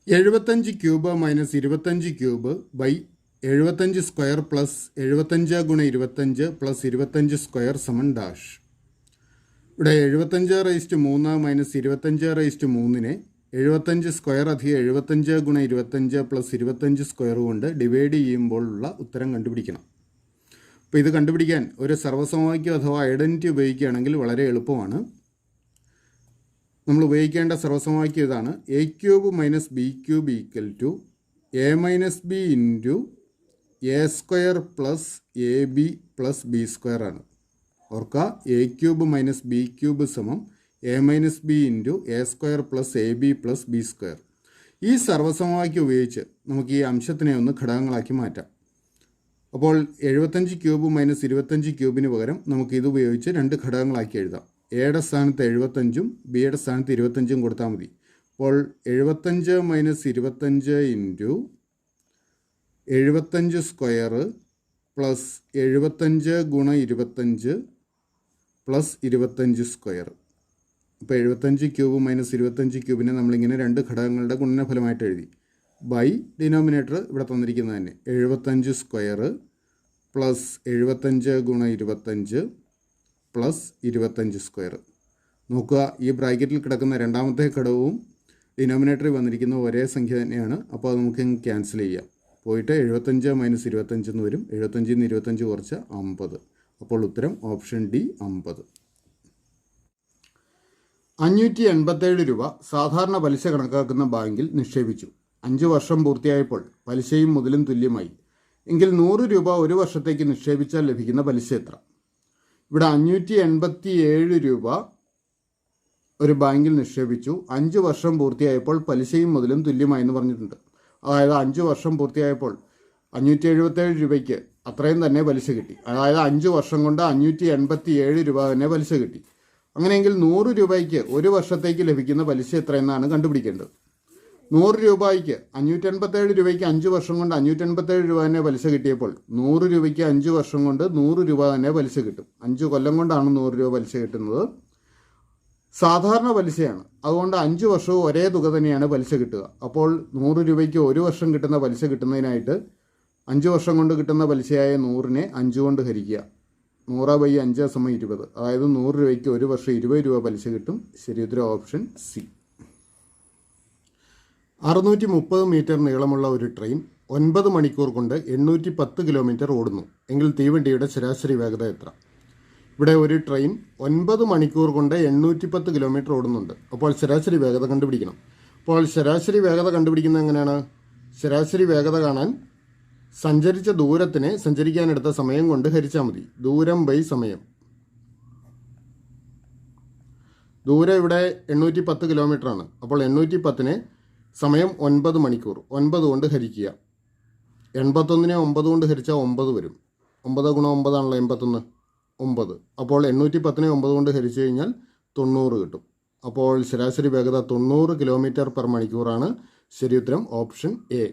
75 cube minus 25 cube by 75 square plus 75 ഗുണം 25 plus 25 square സമൻ dash. ഇവിടെ 75/3 minus 25/3 75 square അധികം 75 ഗുണം 25 പ്ലസ് 25 സ്ക്വയർ കൊണ്ട് ഡിവൈഡ് ചെയ്യുമ്പോഴുള്ള ഉത്തരം കണ്ടുപിടിക്കണം. അപ്പോൾ ഇത് കണ്ടുപിടിക്കാൻ ഒരു സർവ്വസമവാക്യം അഥവാ ഐഡൻറ്റിറ്റി ഉപയോഗിക്കുകയാണെങ്കിൽ വളരെ എളുപ്പമാണ്. നമ്മൾ ഉപയോഗിക്കേണ്ട സർവ്വസമവാക്യം ഇതാണ്: a cube minus b cube equal to a minus b into a square plus a b plus b square ആണ്. ഓർക്കുക, a cube minus b cube സമം a minus b into a square plus a b plus b square. ഈ സർവ്വസമവാക്യം ഉപയോഗിച്ച് നമുക്ക് ഈ അംശത്തിനെ ഒന്ന് ഘടകങ്ങളാക്കി മാറ്റാം. അപ്പോൾ 75 ക്യൂബ് മൈനസ് 25 ക്യൂബിന് പകരം നമുക്ക് ഇത് ഉപയോഗിച്ച് രണ്ട് ഘടകങ്ങളാക്കി എഴുതാം. എയുടെ സ്ഥാനത്ത് 75ഉം ബിയുടെ സ്ഥാനത്ത് 25ഉം കൊടുത്താൽ മതി. അപ്പോൾ 75 മൈനസ് 25 ഇൻറ്റു 75 സ്ക്വയർ പ്ലസ് 75 ഗുണം 25 പ്ലസ് 25 സ്ക്വയർ. അപ്പോൾ 75 ക്യൂബ് മൈനസ് 25 ക്യൂബിനെ നമ്മളിങ്ങനെ രണ്ട് ഘടകങ്ങളുടെ ഗുണനഫലമായിട്ട് എഴുതി. ബൈ ഡിനോമിനേറ്റർ ഇവിടെ തന്നിരിക്കുന്നത് തന്നെ 75 സ്ക്വയർ പ്ലസ് 75 ഗുണം 25 പ്ലസ് 25 സ്ക്വയർ. നോക്കുക, ഈ ബ്രാക്കറ്റിൽ കിടക്കുന്ന രണ്ടാമത്തെ ഘടകവും ഡിനോമിനേറ്ററിൽ വന്നിരിക്കുന്ന ഒരേ സംഖ്യ തന്നെയാണ്. അപ്പോൾ അത് നമുക്ക് ക്യാൻസൽ ചെയ്യാം. പോയിട്ട് 75 മൈനസ് 25 എന്ന് വരും. 75 നിന്ന് 25 കുറച്ച് 50. അപ്പോൾ ഉത്തരം ഓപ്ഷൻ ഡി 50. 587 രൂപ സാധാരണ പലിശ കണക്കാക്കുന്ന ബാങ്കിൽ നിക്ഷേപിച്ചു. 5 വർഷം പൂർത്തിയായപ്പോൾ പലിശയും മുതലും തുല്യമായി. എങ്കിൽ 100 രൂപ ഒരു വർഷത്തേക്ക് നിക്ഷേപിച്ചാൽ ലഭിക്കുന്ന പലിശ എത്ര? ഇവിടെ 587 രൂപ ഒരു ബാങ്കിൽ നിക്ഷേപിച്ചു. 5 വർഷം പൂർത്തിയായപ്പോൾ പലിശയും മുതലും തുല്യമായി എന്ന് പറഞ്ഞിട്ടുണ്ട്. അതായത് 5 വർഷം പൂർത്തിയായപ്പോൾ 577 രൂപയ്ക്ക് അത്രയും തന്നെ പലിശ കിട്ടി. അതായത് 5 വർഷം കൊണ്ട് 587 രൂപ തന്നെ പലിശ കിട്ടി. അങ്ങനെയെങ്കിൽ 100 രൂപയ്ക്ക് ഒരു വർഷത്തേക്ക് ലഭിക്കുന്ന പലിശ എത്രയെന്നാണ് കണ്ടുപിടിക്കേണ്ടത്. 100 രൂപയ്ക്ക് 587 രൂപയ്ക്ക് 5 വർഷം കൊണ്ട് 587 രൂപ തന്നെ പലിശ കിട്ടിയപ്പോൾ 100 രൂപയ്ക്ക് 5 വർഷം കൊണ്ട് 100 രൂപ തന്നെ പലിശ കിട്ടും. 5 കൊല്ലം കൊണ്ടാണ് 100 രൂപ പലിശ കിട്ടുന്നത്. സാധാരണ പലിശയാണ്, അതുകൊണ്ട് 5 വർഷവും ഒരേ തുക തന്നെയാണ് പലിശ കിട്ടുക. അപ്പോൾ 100 രൂപയ്ക്ക് ഒരു വർഷം കിട്ടുന്ന പലിശ കിട്ടുന്നതിനായിട്ട് 5 വർഷം കൊണ്ട് കിട്ടുന്ന പലിശയായ 100നെ 5 കൊണ്ട് ഹരിക്കുക. 100/5 = 20. അതായത് 100 രൂപയ്ക്ക് ഒരു വർഷം 20 രൂപ പലിശ കിട്ടും. ശരി ഉത്തരം ഓപ്ഷൻ സി. 630 മീറ്റർ നീളമുള്ള ഒരു ട്രെയിൻ 9 മണിക്കൂർ കൊണ്ട് 810 കിലോമീറ്റർ ഓടുന്നു. എങ്കിൽ തീവണ്ടിയുടെ ശരാശരി വേഗത എത്ര? ഇവിടെ ഒരു ട്രെയിൻ 9 മണിക്കൂർ കൊണ്ട് 810 കിലോമീറ്റർ ഓടുന്നുണ്ട്. അപ്പോൾ ശരാശരി വേഗത കണ്ടുപിടിക്കണം. അപ്പോൾ ശരാശരി വേഗത കണ്ടുപിടിക്കുന്നത് എങ്ങനെയാണ്? ശരാശരി വേഗത കാണാൻ സഞ്ചരിച്ച ദൂരത്തിനെ സഞ്ചരിക്കാനെടുത്ത സമയം കൊണ്ട് ഹരിച്ചാൽ മതി. ദൂരം ബൈ സമയം. ദൂരം ഇവിടെ 810 കിലോമീറ്റർ ആണ്. അപ്പോൾ 810നെ സമയം 9 മണിക്കൂർ 9 കൊണ്ട് ഹരിക്കുക. 81നെ 9 കൊണ്ട് ഹരിച്ചാൽ 9 വരും. 9 ഗുണം 9 ആണല്ലോ 81, 9. അപ്പോൾ 810നെ 9 കൊണ്ട് ഹരിച്ചു കഴിഞ്ഞാൽ 90 കിട്ടും. അപ്പോൾ ശരാശരി വേഗത 90 കിലോമീറ്റർ പെർ മണിക്കൂറാണ്. ശരി ഉത്തരം ഓപ്ഷൻ എ.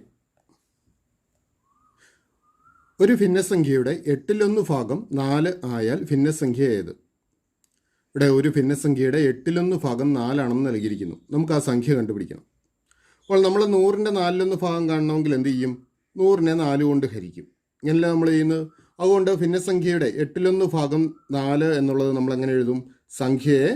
ഒരു ഭിന്നസംഖ്യയുടെ 8/1 ആയാൽ ഭിന്നസംഖ്യ ഏത്? ഇവിടെ ഒരു ഭിന്നസംഖ്യയുടെ 8/1 4 നൽകിയിരിക്കുന്നു. നമുക്ക് ആ സംഖ്യ കണ്ടുപിടിക്കണം. അപ്പോൾ നമ്മൾ 100ൻ്റെ 4/1 കാണണമെങ്കിൽ എന്ത് ചെയ്യും? 100നെ 4 കൊണ്ട് ഹരിക്കും. ഇങ്ങനെയല്ല നമ്മൾ ചെയ്യുന്നത്. അതുകൊണ്ട് ഭിന്നസംഖ്യയുടെ 8/4 എന്നുള്ളത് നമ്മൾ എങ്ങനെ എഴുതും? സംഖ്യയെ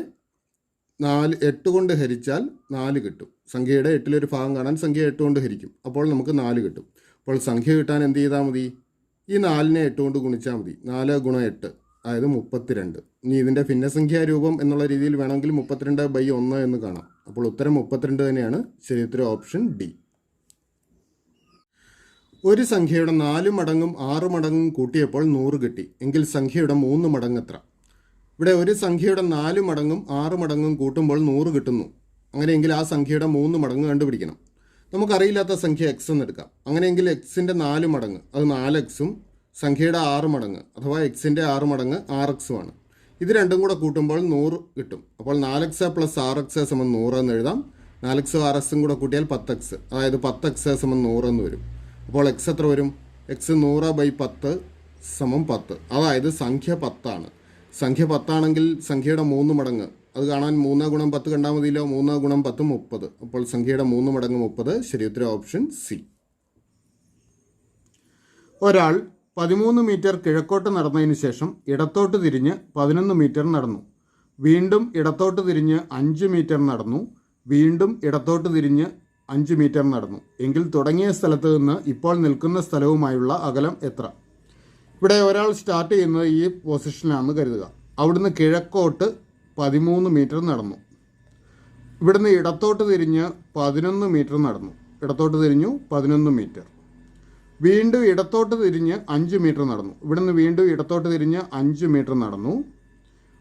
8 കൊണ്ട് ഹരിച്ചാൽ 4 കിട്ടും. സംഖ്യയുടെ 8 കാണാൻ സംഖ്യ 8 കൊണ്ട് ഹരിക്കും. അപ്പോൾ നമുക്ക് 4 കിട്ടും. അപ്പോൾ സംഖ്യ കിട്ടാൻ എന്ത് ചെയ്താൽ മതി? ഈ 4നെ 8 കൊണ്ട് ഗുണിച്ചാൽ മതി. 4 ഗുണം 8 അതായത് 32. ഇനി ഇതിൻ്റെ ഭിന്നസംഖ്യാ രൂപം എന്നുള്ള രീതിയിൽ വേണമെങ്കിൽ 32/1 എന്ന് കാണാം. അപ്പോൾ ഉത്തരം 32 തന്നെയാണ്. ശരി ഉത്തരം ഓപ്ഷൻ ഡി. ഒരു സംഖ്യയുടെ 4 മടങ്ങും 6 മടങ്ങും കൂട്ടിയപ്പോൾ 100 കിട്ടി. എങ്കിൽ സംഖ്യയുടെ 3 മടങ്ങ് എത്ര? ഇവിടെ ഒരു സംഖ്യയുടെ 4 മടങ്ങും 6 മടങ്ങും കൂട്ടുമ്പോൾ 100 കിട്ടുന്നു. അങ്ങനെയെങ്കിൽ ആ സംഖ്യയുടെ 3 മടങ്ങ് കണ്ടുപിടിക്കണം. നമുക്കറിയില്ലാത്ത സംഖ്യ എക്സ് എന്നെടുക്കാം. അങ്ങനെയെങ്കിൽ എക്സിൻ്റെ 4 മടങ്ങ് അത് 4x-ഉം സംഖ്യയുടെ 6 മടങ്ങ് അഥവാ എക്സിൻ്റെ 6 മടങ്ങ് 6x-ഉമാണ്. ഇത് രണ്ടും കൂടെ കൂട്ടുമ്പോൾ 100 കിട്ടും. അപ്പോൾ 4x + 6x = 100 എന്ന് എഴുതാം. 4x 6xും കൂടെ കൂട്ടിയാൽ 10x, അതായത് 10x = 100 എന്ന് വരും. അപ്പോൾ എക്സ് എത്ര വരും? എക്സ് 100/10 = 10. അതായത് സംഖ്യ 10 ആണ്. സംഖ്യ 10 ആണെങ്കിൽ സംഖ്യയുടെ 3 മടങ്ങ് അത് കാണാൻ 3 ഗുണം 10 കണ്ടാൽ മതിയല്ലോ. 3 ഗുണം 10 30. അപ്പോൾ സംഖ്യയുടെ 3 മടങ്ങ് 30. ശരി ഉത്തരം ഓപ്ഷൻ സി. ഒരാൾ 13 മീറ്റർ കിഴക്കോട്ട് നടന്നതിന് ശേഷം ഇടത്തോട്ട് തിരിഞ്ഞ് 11 മീറ്റർ നടന്നു. വീണ്ടും ഇടത്തോട്ട് തിരിഞ്ഞ് 5 മീറ്റർ നടന്നു. വീണ്ടും ഇടത്തോട്ട് തിരിഞ്ഞ് 5 മീറ്റർ നടന്നു. എങ്കിൽ തുടങ്ങിയ സ്ഥലത്ത് നിന്ന് ഇപ്പോൾ നിൽക്കുന്ന സ്ഥലവുമായുള്ള അകലം എത്ര? ഇവിടെ ഒരാൾ സ്റ്റാർട്ട് ചെയ്യുന്നത് ഈ പൊസിഷനിലാണെന്ന് കരുതുക. അവിടുന്ന് കിഴക്കോട്ട് 13 മീറ്റർ നടന്നു. ഇവിടുന്ന് ഇടത്തോട്ട് തിരിഞ്ഞ് 11 മീറ്റർ നടന്നു. ഇടത്തോട്ട് തിരിഞ്ഞു 11 മീറ്റർ. വീണ്ടും ഇടത്തോട്ട് തിരിഞ്ഞ് 5 മീറ്റർ നടന്നു. ഇവിടുന്ന് വീണ്ടും ഇടത്തോട്ട് തിരിഞ്ഞ് 5 മീറ്റർ നടന്നു.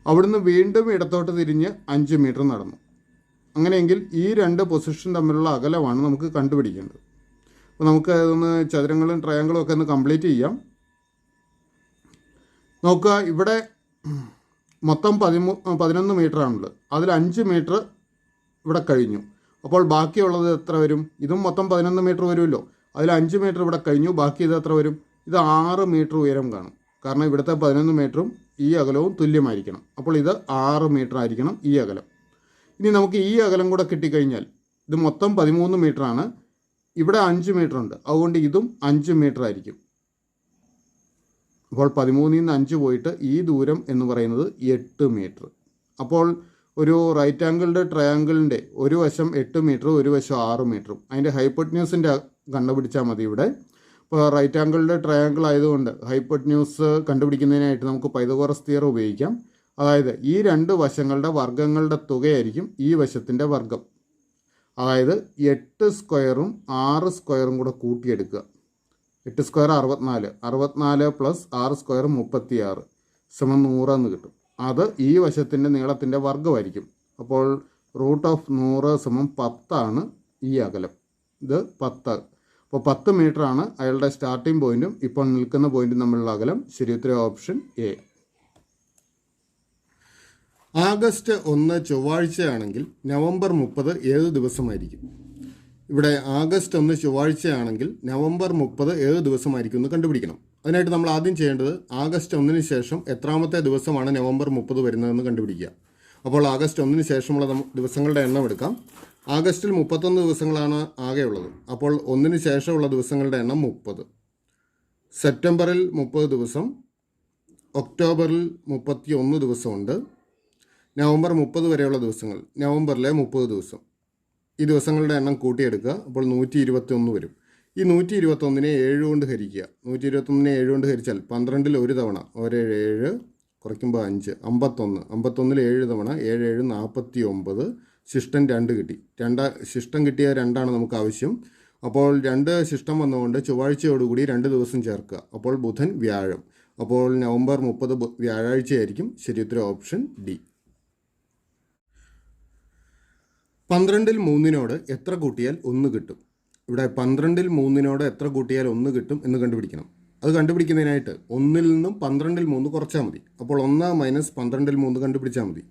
അവിടുന്ന് വീണ്ടും ഇടത്തോട്ട് തിരിഞ്ഞ് 5 മീറ്റർ നടന്നു. അങ്ങനെയെങ്കിൽ ഈ രണ്ട് പൊസിഷൻ തമ്മിലുള്ള അകലമാണ് നമുക്ക് കണ്ടുപിടിക്കേണ്ടത്. അപ്പോൾ നമുക്ക് അതൊന്ന് ചതുരങ്ങളും ട്രയാങ്കിളും ഒക്കെ ഒന്ന് കംപ്ലീറ്റ് ചെയ്യാം. നോക്കുക, ഇവിടെ മൊത്തം 11 മീറ്റർ ആണുള്ളത്. അതിൽ 5 മീറ്റർ ഇവിടെ കഴിഞ്ഞു. അപ്പോൾ ബാക്കിയുള്ളത് എത്ര വരും? ഇതും മൊത്തം 11 മീറ്റർ വരുമല്ലോ. അതിൽ 5 മീറ്റർ ഇവിടെ കഴിഞ്ഞു. ബാക്കി ഇത് എത്ര വരും? ഇത് 6 മീറ്റർ ഉയരം കാണും. കാരണം ഇവിടുത്തെ 11 മീറ്ററും ഈ അകലവും തുല്യമായിരിക്കണം. അപ്പോൾ ഇത് 6 മീറ്റർ ആയിരിക്കണം ഈ അകലം. ഇനി നമുക്ക് ഈ അകലം കൂടെ കിട്ടിക്കഴിഞ്ഞാൽ ഇത് മൊത്തം 13 മീറ്ററാണ്. ഇവിടെ 5 മീറ്റർ ഉണ്ട്. അതുകൊണ്ട് ഇതും 5 മീറ്റർ ആയിരിക്കും. അപ്പോൾ 13ൽ നിന്ന് 5 പോയിട്ട് ഈ ദൂരം എന്ന് പറയുന്നത് 8 മീറ്റർ. അപ്പോൾ ഒരു റൈറ്റ് ആംഗിളുടെ ട്രയാങ്കിളിൻ്റെ ഒരു വശം 8 മീറ്ററും ഒരു വശം 6 മീറ്ററും. അതിൻ്റെ ഹൈപ്പോട്ടന്യൂസിൻ്റെ കണ്ടുപിടിച്ചാൽ മതി ഇവിടെ. ഇപ്പോൾ റൈറ്റ് ആംഗിളുടെ ട്രയാങ്കിൾ ആയതുകൊണ്ട് ഹൈപ്പോട്ടന്യൂസ് കണ്ടുപിടിക്കുന്നതിനായിട്ട് നമുക്ക് പൈതഗോറസ് തിയറം ഉപയോഗിക്കാം. അതായത് ഈ രണ്ട് വശങ്ങളുടെ വർഗ്ഗങ്ങളുടെ തുകയായിരിക്കും ഈ വശത്തിൻ്റെ വർഗ്ഗം. അതായത് 8 സ്ക്വയറും 6 സ്ക്വയറും കൂടെ കൂട്ടിയെടുക്കുക. 8 സ്ക്വയർ 64, 64 പ്ലസ് 6 സ്ക്വയർ 36 സമം 100 എന്ന് കിട്ടും. അത് ഈ വശത്തിൻ്റെ നീളത്തിൻ്റെ വർഗ്ഗമായിരിക്കും. അപ്പോൾ √100 സമം 10 ഈ അകലം. ഇത് 10. അപ്പോൾ 10 മീറ്ററാണ് അയാളുടെ സ്റ്റാർട്ടിംഗ് പോയിൻറ്റും ഇപ്പോൾ നിൽക്കുന്ന പോയിൻറ്റും തമ്മിലുള്ള അകലം. ശരി ഉത്തരം ഓപ്ഷൻ എ. ആഗസ്റ്റ് 1 ചൊവ്വാഴ്ചയാണെങ്കിൽ നവംബർ 30 ഏത് ദിവസമായിരിക്കും? ഇവിടെ ആഗസ്റ്റ് 1 ചൊവ്വാഴ്ചയാണെങ്കിൽ നവംബർ 30 ഏത് ദിവസമായിരിക്കും എന്ന് കണ്ടുപിടിക്കണം. അതിനായിട്ട് നമ്മൾ ആദ്യം ചെയ്യേണ്ടത് ആഗസ്റ്റ് 1 ശേഷം എത്രാമത്തെ ദിവസമാണ് നവംബർ 30 വരുന്നതെന്ന് കണ്ടുപിടിക്കുക. അപ്പോൾ ആഗസ്റ്റ് 1 ശേഷമുള്ള ദിവസങ്ങളുടെ എണ്ണം എടുക്കാം. ആഗസ്റ്റിൽ 31 ദിവസങ്ങളാണ് ആകെയുള്ളത്. അപ്പോൾ 1 ശേഷമുള്ള ദിവസങ്ങളുടെ എണ്ണം 30. സെപ്റ്റംബറിൽ 30 ദിവസം, ഒക്ടോബറിൽ 31 ദിവസമുണ്ട്. നവംബർ 30 വരെയുള്ള ദിവസങ്ങൾ, നവംബറിലെ 30 ദിവസം. ഈ ദിവസങ്ങളുടെ എണ്ണം കൂട്ടിയെടുക്കുക. അപ്പോൾ 121 വരും. ഈ 121നെ 7 കൊണ്ട് ഹരിക്കുക. 121നെ 7 കൊണ്ട് ഹരിച്ചാൽ 12ൽ ഒരു തവണ 7 കുറയ്ക്കുമ്പോൾ 5, 51. 51ൽ 7 തവണ 7 49. ശിഷ്ടം 2 കിട്ടി. ശിഷ്ടം കിട്ടിയ 2 നമുക്ക് ആവശ്യം. അപ്പോൾ 2 ശിഷ്ടം വന്നുകൊണ്ട് ചൊവ്വാഴ്ചയോടുകൂടി 2 ദിവസം ചേർക്കുക. അപ്പോൾ ബുധൻ, വ്യാഴം. അപ്പോൾ നവംബർ 30 വ്യാഴാഴ്ചയായിരിക്കും. ശരി ഉത്തരം ഓപ്ഷൻ ഡി. 12ൽ 3നോട് എത്ര കൂട്ടിയാൽ 1 കിട്ടും? ഇവിടെ 12ൽ 3നോട് എത്ര കൂട്ടിയാൽ 1 കിട്ടും എന്ന് കണ്ടുപിടിക്കണം. അത് കണ്ടുപിടിക്കുന്നതിനായിട്ട് 1ൽ നിന്നും 12ൽ 3 കുറച്ചാൽ മതി. അപ്പോൾ 1 മൈനസ് 12ൽ 3 കണ്ടുപിടിച്ചാൽ മതി.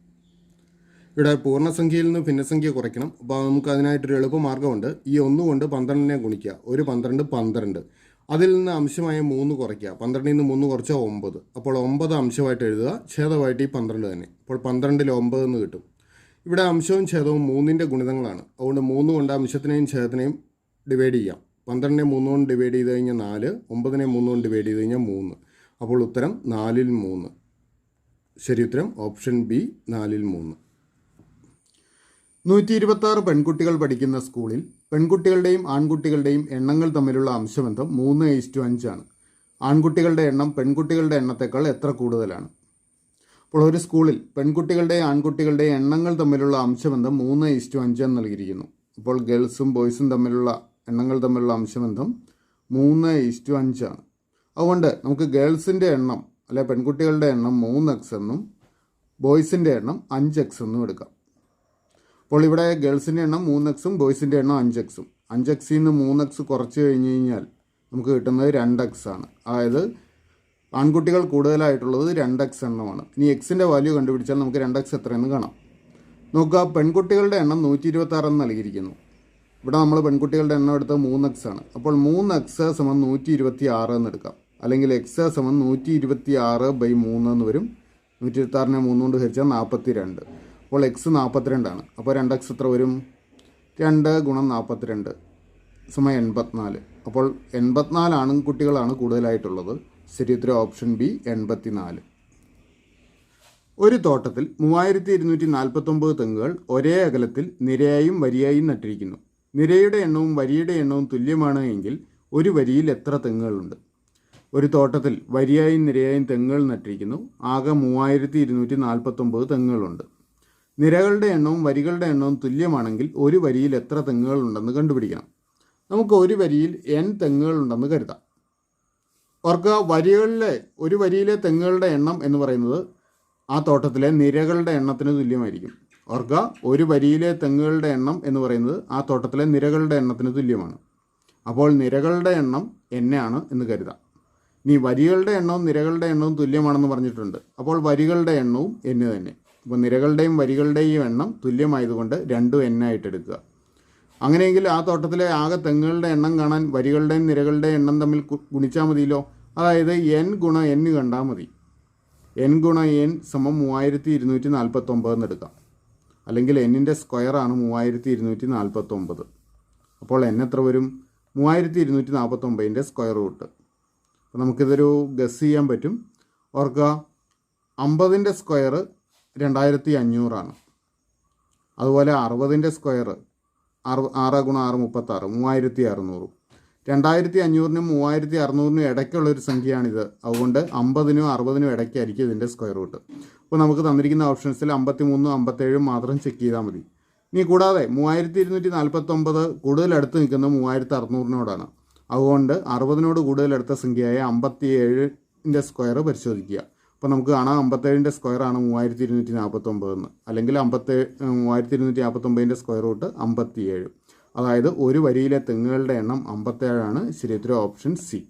ഇവിടെ പൂർണ്ണസംഖ്യയിൽ നിന്ന് ഭിന്നസംഖ്യ കുറയ്ക്കണം. അപ്പോൾ നമുക്ക് അതിനായിട്ടൊരു എളുപ്പമാർഗ്ഗമുണ്ട്. ഈ 1 കൊണ്ട് 12നെ ഗുണിക്കുക. ഒരു 12. അതിൽ നിന്ന് അംശമായ 3 കുറയ്ക്കുക. 12ൽ നിന്ന് 3 കുറച്ചാൽ 9. അപ്പോൾ 9 അംശമായിട്ട് എഴുതുക. ഛേദമായിട്ട് ഈ 12 തന്നെ. അപ്പോൾ 12ൽ 9 എന്ന് കിട്ടും. ഇവിടെ അംശവും ഛേദവും 3ൻ്റെ ഗുണിതങ്ങളാണ്. അതുകൊണ്ട് 3 കൊണ്ട് അംശത്തിനെയും ഛേദത്തിനെയും ഡിവൈഡ് ചെയ്യാം. 12നെ 3 കൊണ്ട് ഡിവൈഡ് ചെയ്ത് കഴിഞ്ഞാൽ 4, 9നെ 3 കൊണ്ട് ഡിവൈഡ് ചെയ്ത് കഴിഞ്ഞാൽ 3. അപ്പോൾ ഉത്തരം 4ൽ 3. ശരി ഉത്തരം ഓപ്ഷൻ ബി, 4ൽ 3. 126 പെൺകുട്ടികൾ പഠിക്കുന്ന സ്കൂളിൽ പെൺകുട്ടികളുടെയും ആൺകുട്ടികളുടെയും എണ്ണങ്ങൾ തമ്മിലുള്ള അംശബന്ധം 3:5 ആണ്. ആൺകുട്ടികളുടെ എണ്ണം പെൺകുട്ടികളുടെ എണ്ണത്തേക്കാൾ എത്ര കൂടുതലാണ്? അപ്പോൾ ഒരു സ്കൂളിൽ പെൺകുട്ടികളുടെയും ആൺകുട്ടികളുടെയും എണ്ണങ്ങൾ തമ്മിലുള്ള അംശബന്ധം 3:5 എന്ന് നൽകിയിരിക്കുന്നു. അപ്പോൾ ഗേൾസും ബോയ്സും തമ്മിലുള്ള എണ്ണങ്ങൾ തമ്മിലുള്ള അംശബന്ധം 3:5 ആണ്. അതുകൊണ്ട് നമുക്ക് ഗേൾസിൻ്റെ എണ്ണം അല്ലെ പെൺകുട്ടികളുടെ എണ്ണം 3x എന്നും ബോയ്സിൻ്റെ എണ്ണം 5x എന്നും എടുക്കാം. അപ്പോൾ ഇവിടെ ഗേൾസിൻ്റെ എണ്ണം 3x ബോയ്സിൻ്റെ എണ്ണം 5x. 5xൽ നിന്ന് 3x കുറച്ച് കഴിഞ്ഞ് കഴിഞ്ഞാൽ നമുക്ക് കിട്ടുന്നത് 2x ആണ്. അതായത് ആൺകുട്ടികൾ കൂടുതലായിട്ടുള്ളത് 2x എണ്ണമാണ്. ഇനി എക്സിൻ്റെ വാല്യൂ കണ്ടുപിടിച്ചാൽ നമുക്ക് 2x എത്രയെന്ന് കാണാം. നോക്കുക, പെൺകുട്ടികളുടെ എണ്ണം 126 എന്ന് നൽകിയിരിക്കുന്നു. ഇവിടെ നമ്മൾ പെൺകുട്ടികളുടെ എണ്ണം എടുത്തത് 3x ആണ്. അപ്പോൾ 3x സമം 126 എന്ന് എടുക്കാം. അല്ലെങ്കിൽ x സമം 126/3 എന്ന് വരും. 126നെ 3 കൊണ്ട് ഹരിച്ചാൽ 42. അപ്പോൾ എക്സ് 42 അപ്പോൾ 2x എത്ര വരും? 2 ഗുണം 42 84. അപ്പോൾ 84 ആൺകുട്ടികളാണ് കൂടുതലായിട്ടുള്ളത്. ശരി ഉത്തരം ഓപ്ഷൻ ബി 84. ഒരു തോട്ടത്തിൽ 3249 തെങ്ങുകൾ ഒരേ അകലത്തിൽ നിരയായും വരിയായും നട്ടിരിക്കുന്നു. നിരയുടെ എണ്ണവും വരിയുടെ എണ്ണവും തുല്യമാണ് എങ്കിൽ ഒരു വരിയിൽ എത്ര തെങ്ങുകളുണ്ട്? ഒരു തോട്ടത്തിൽ വരിയായും നിരയായും തെങ്ങുകൾ നട്ടിരിക്കുന്നു. ആകെ 3249 തെങ്ങുകളുണ്ട്. നിരകളുടെ എണ്ണവും വരികളുടെ എണ്ണവും തുല്യമാണെങ്കിൽ ഒരു വരിയിൽ എത്ര തെങ്ങുകളുണ്ടെന്ന് കണ്ടുപിടിക്കണം. നമുക്ക് ഒരു വരിയിൽ n തെങ്ങുകളുണ്ടെന്ന് കരുതാം. ഓർക്കുക, ഒരു വരിയിലെ തെങ്ങുകളുടെ എണ്ണം എന്ന് പറയുന്നത് ആ തോട്ടത്തിലെ നിരകളുടെ എണ്ണത്തിന് തുല്യമായിരിക്കും. ഓർക്കുക, ഒരു വരിയിലെ തെങ്ങുകളുടെ എണ്ണം എന്ന് പറയുന്നത് ആ തോട്ടത്തിലെ നിരകളുടെ എണ്ണത്തിന് തുല്യമാണ്. അപ്പോൾ നിരകളുടെ എണ്ണം n ആണ് എന്ന് കരുതാം. ഇനി വരികളുടെ എണ്ണവും നിരകളുടെ എണ്ണവും തുല്യമാണെന്ന് പറഞ്ഞിട്ടുണ്ട്. അപ്പോൾ വരികളുടെ എണ്ണവും n തന്നെ. അപ്പോൾ നിരകളുടെയും വരികളുടെയും എണ്ണം തുല്യമായതുകൊണ്ട് രണ്ടും n ആയിട്ട് എടുക്കുക. അങ്ങനെയെങ്കിൽ ആ തോട്ടത്തിലെ ആകെ തെങ്ങുകളുടെ എണ്ണം കാണാൻ വരികളുടെയും നിരകളുടെയും എണ്ണം തമ്മിൽ ഗുണിച്ചാൽ മതിയല്ലോ. അതായത് n ഗുണം n കണ്ടാൽ മതി. n ഗുണം n സമം 3249 എന്ന് എടുക്കാം. അല്ലെങ്കിൽ n-ൻ്റെ സ്ക്വയറാണ് 3249. അപ്പോൾ n എത്ര വരും? 3249ൻ്റെ സ്ക്വയർ റൂട്ട്. അപ്പോൾ നമുക്കിതൊരു ഗസ് ചെയ്യാൻ പറ്റും. ഓർക്കുക, 50ൻ്റെ സ്ക്വയർ 2500 അതുപോലെ 60ൻ്റെ സ്ക്വയർ 6 ഗുണം 6 36 3600. 2500-നും 3600-നും ഇടയ്ക്കുള്ളൊരു സംഖ്യയാണിത്. അതുകൊണ്ട് 50-നും 60-നും ഇടയ്ക്കായിരിക്കും ഇതിൻ്റെ സ്ക്വയർ റൂട്ട്. അപ്പോൾ നമുക്ക് തന്നിരിക്കുന്ന ഓപ്ഷൻസിൽ 53-ഉം 57-ഉം മാത്രം ചെക്ക് ചെയ്താൽ മതി. ഇനി കൂടാതെ 3249 കൂടുതൽ അടുത്ത് നിൽക്കുന്നത് 3600-നോടാണ്. അതുകൊണ്ട് 60-നോട് കൂടുതൽ അടുത്ത സംഖ്യയായ 57-ൻ്റെ സ്ക്വയർ പരിശോധിക്കുക. അപ്പോൾ നമുക്ക് കാണാം 57-ൻ്റെ സ്ക്വയറാണ് 3249 എന്ന്. അല്ലെങ്കിൽ 3249-ൻ്റെ സ്ക്വയർ റൂട്ട് 57. അതായത് ഒരു വരിയിലെ തെങ്ങുകളുടെ എണ്ണം 57 ആണ്. ശരി ഉത്തരം ഓപ്ഷൻ സി.